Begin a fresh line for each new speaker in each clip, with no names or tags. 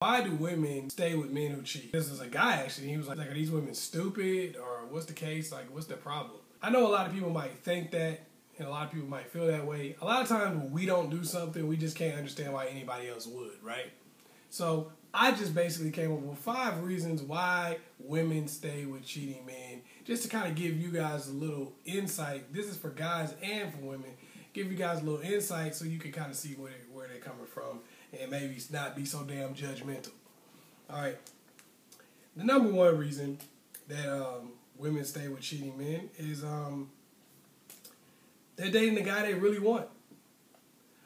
Why do women stay with men who cheat? This is a guy actually. He was like, are these women stupid or what's the case? Like, what's the problem? I know a lot of people might think that and a lot of people might feel that way. A lot of times when we don't do something, we just can't understand why anybody else would, right? So I just basically came up with 5 reasons why women stay with cheating men, just to kind of give you guys a little insight. This is for guys and for women. Give you guys a little insight so you can kind of see where they're coming from and maybe not be so damn judgmental. All right. The number 1 reason that women stay with cheating men is they're dating the guy they really want.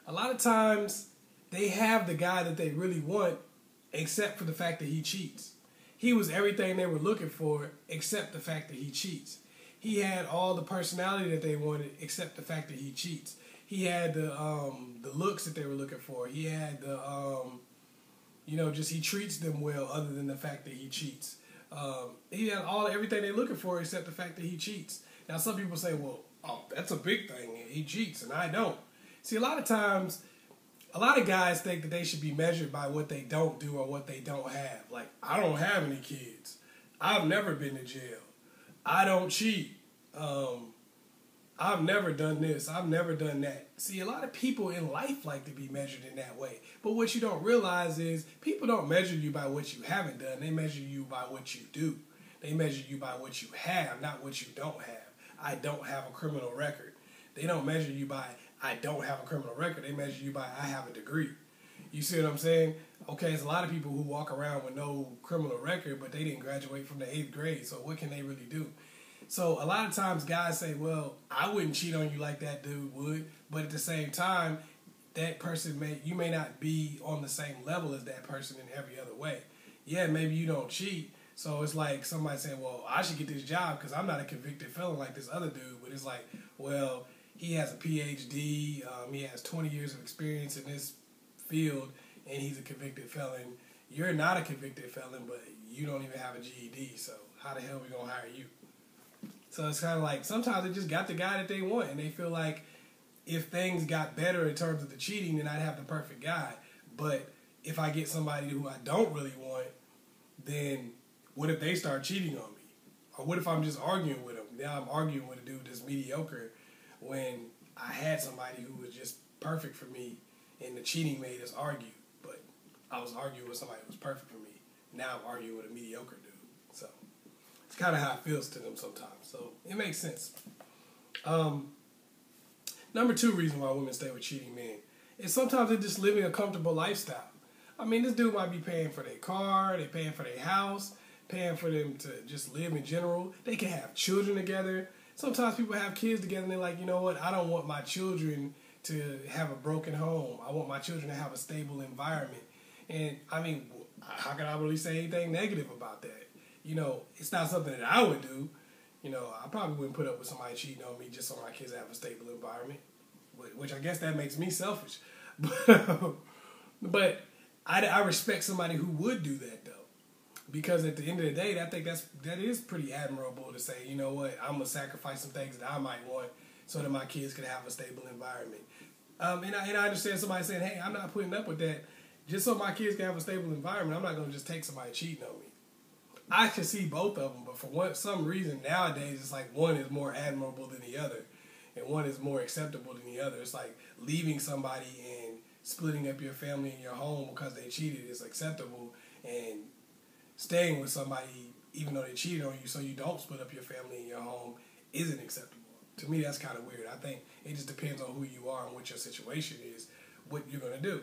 A lot of times they have the guy that they really want except for the fact that he cheats. He was everything they were looking for except the fact that he cheats. He had all the personality that they wanted except the fact that he cheats. He had the looks that they were looking for. He had the, just he treats them well other than the fact that he cheats. He had everything they're looking for except the fact that he cheats. Now some people say, well, that's a big thing. He cheats and I don't. See, a lot of times, a lot of guys think that they should be measured by what they don't do or what they don't have. Like, I don't have any kids. I've never been to jail. I don't cheat. I've never done this. I've never done that. See, a lot of people in life like to be measured in that way. But what you don't realize is people don't measure you by what you haven't done. They measure you by what you do. They measure you by what you have, not what you don't have. I don't have a criminal record. They don't measure you by I don't have a criminal record. They measure you by I have a degree. You see what I'm saying? Okay, there's a lot of people who walk around with no criminal record, but they didn't graduate from the 8th grade, so what can they really do? So a lot of times guys say, well, I wouldn't cheat on you like that dude would, but at the same time, that person you may not be on the same level as that person in every other way. Yeah, maybe you don't cheat, so it's like somebody saying, well, I should get this job because I'm not a convicted felon like this other dude, but it's like, well, he has a PhD, he has 20 years of experience in this field, and he's a convicted felon. You're not a convicted felon, but you don't even have a GED, so how the hell are we going to hire you? So it's kind of like sometimes they just got the guy that they want, and they feel like if things got better in terms of the cheating, then I'd have the perfect guy. But if I get somebody who I don't really want, then what if they start cheating on me? Or what if I'm just arguing with them? Now I'm arguing with a dude that's mediocre when I had somebody who was just perfect for me, and the cheating made us argue. But I was arguing with somebody who was perfect for me. Now I'm arguing with a mediocre dude. So it's kind of how it feels to them sometimes. So it makes sense. Number 2 reason why women stay with cheating men is sometimes they're just living a comfortable lifestyle. I mean, this dude might be paying for their car, they're paying for their house, paying for them to just live in general. They can have children together. Sometimes people have kids together and they're like, you know what, I don't want my children to have a broken home. I want my children to have a stable environment. And I mean, how can I really say anything negative about that? You know, it's not something that I would do. You know, I probably wouldn't put up with somebody cheating on me just so my kids have a stable environment, which I guess that makes me selfish. But I respect somebody who would do that, though. Because at the end of the day, I think that is pretty admirable to say, you know what, I'm going to sacrifice some things that I might want so that my kids can have a stable environment. And I understand somebody saying, hey, I'm not putting up with that. Just so my kids can have a stable environment, I'm not going to just take somebody cheating on me. I can see both of them, but for some reason nowadays it's like one is more admirable than the other, and one is more acceptable than the other. It's like leaving somebody and splitting up your family and your home because they cheated is acceptable, and staying with somebody even though they cheated on you so you don't split up your family and your home isn't acceptable. To me, that's kind of weird. I think it just depends on who you are and what your situation is, what you're going to do.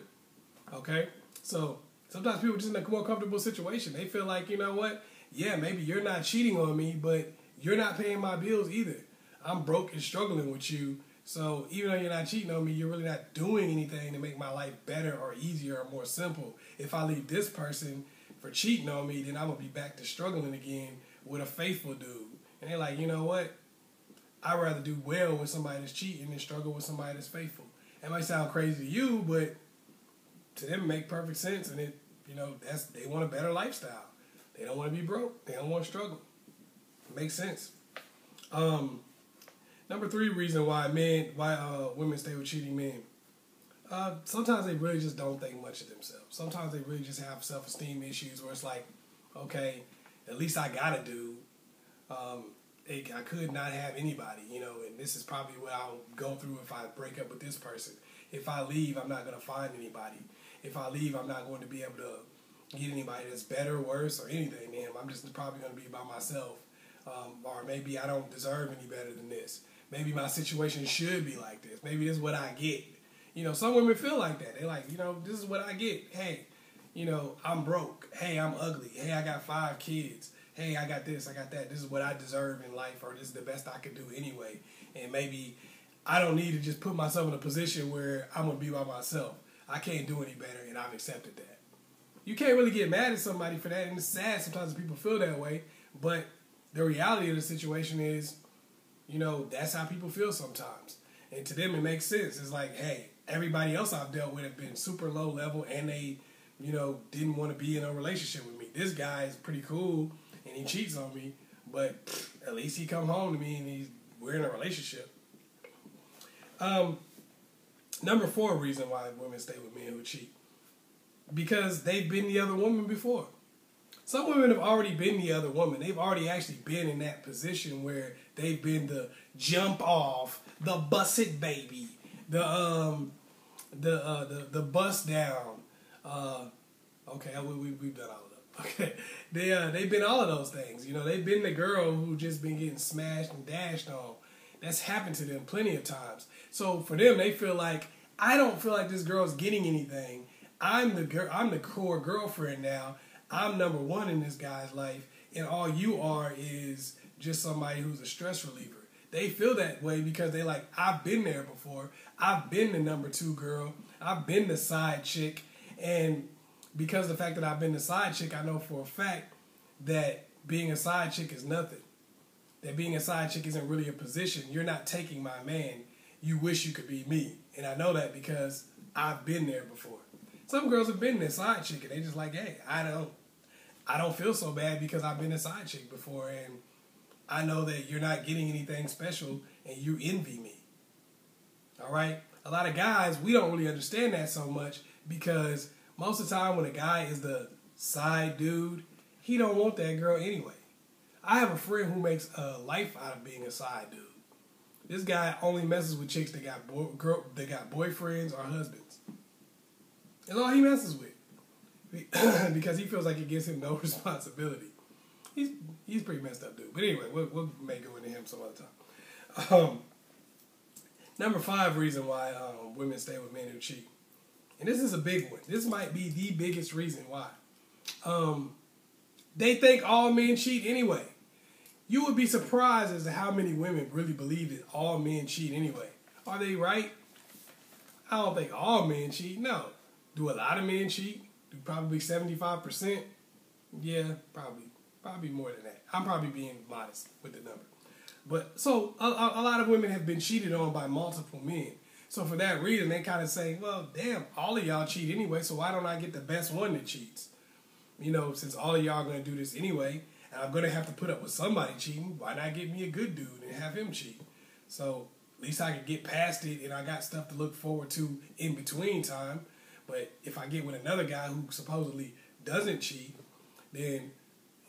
Okay? So sometimes people are just in a more comfortable situation. They feel like, you know what? Yeah, maybe you're not cheating on me, but you're not paying my bills either. I'm broke and struggling with you. So even though you're not cheating on me, you're really not doing anything to make my life better or easier or more simple. If I leave this person for cheating on me, then I'm going to be back to struggling again with a faithful dude. And they're like, you know what? I'd rather do well with somebody that's cheating than struggle with somebody that's faithful. It might sound crazy to you, but to them it makes perfect sense. And they want a better lifestyle. They don't want to be broke. They don't want to struggle. It makes sense. Number 3 reason why women stay with cheating men. Sometimes they really just don't think much of themselves. Sometimes they really just have self-esteem issues where it's like, okay, at least I got a dude. I could not have anybody, you know, and this is probably what I'll go through if I break up with this person. If I leave, I'm not going to find anybody. If I leave, I'm not going to be able to get anybody that's better or worse or anything than him. I'm just probably going to be by myself. Or maybe I don't deserve any better than this. Maybe my situation should be like this. Maybe this is what I get. You know, some women feel like that. They're like, you know, this is what I get. Hey, you know, I'm broke. Hey, I'm ugly. Hey, I got 5 kids. Hey, I got this, I got that. This is what I deserve in life, or this is the best I could do anyway. And maybe I don't need to just put myself in a position where I'm going to be by myself. I can't do any better, and I've accepted that. You can't really get mad at somebody for that, and it's sad sometimes people feel that way, but the reality of the situation is, you know, that's how people feel sometimes. And to them, it makes sense. It's like, hey, everybody else I've dealt with have been super low level, and they, you know, didn't want to be in a relationship with me. This guy is pretty cool, and he cheats on me, but at least he come home to me, and we're in a relationship. Number 4 reason why women stay with men who cheat. Because they've been the other woman before. Some women have already been the other woman. They've already actually been in that position where they've been the jump off, the bust it baby, the bust down. Okay, we've done all of them. Okay, they've been all of those things. You know, they've been the girl who just been getting smashed and dashed on. That's happened to them plenty of times. So for them, they feel like, I don't feel like this girl's getting anything. I'm the core girlfriend now. I'm number one in this guy's life, and all you are is just somebody who's a stress reliever. They feel that way because they like, I've been there before. I've been the number 2 girl. I've been the side chick. And because of the fact that I've been the side chick, I know for a fact that being a side chick is nothing. That being a side chick isn't really a position. You're not taking my man. You wish you could be me. And I know that because I've been there before. Some girls have been this side chick, and they just like, hey, I don't feel so bad because I've been a side chick before, and I know that you're not getting anything special, and you envy me. All right? A lot of guys, we don't really understand that so much because most of the time when a guy is the side dude, he don't want that girl anyway. I have a friend who makes a life out of being a side dude. This guy only messes with chicks that got boyfriends or husbands. That's all he messes with. Because he feels like it gives him no responsibility. He's pretty messed up dude. But anyway, we'll may go into him some other time. Number 5 reason why women stay with men who cheat. And this is a big one. This might be the biggest reason why. They think all men cheat anyway. You would be surprised as to how many women really believe that all men cheat anyway. Are they right? I don't think all men cheat. No. Do a lot of men cheat? Do probably 75%? Yeah, probably more than that. I'm probably being modest with the number. But so a lot of women have been cheated on by multiple men. So for that reason, they kind of say, well, damn, all of y'all cheat anyway, so why don't I get the best one that cheats? You know, since all of y'all are going to do this anyway, and I'm going to have to put up with somebody cheating, why not get me a good dude and have him cheat? So at least I can get past it, and I got stuff to look forward to in between time. But if I get with another guy who supposedly doesn't cheat, then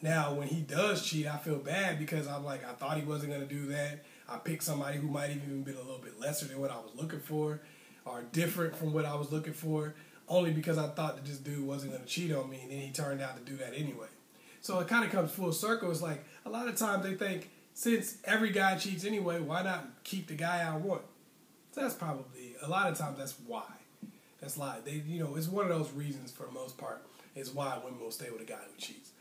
now when he does cheat, I feel bad because I'm like, I thought he wasn't going to do that. I picked somebody who might have even been a little bit lesser than what I was looking for or different from what I was looking for, only because I thought that this dude wasn't going to cheat on me, and then he turned out to do that anyway. So it kind of comes full circle. It's like a lot of times they think, since every guy cheats anyway, why not keep the guy I want? So that's probably, a lot of times that's why. That's like, it's one of those reasons for the most part is why women will stay with a guy who cheats.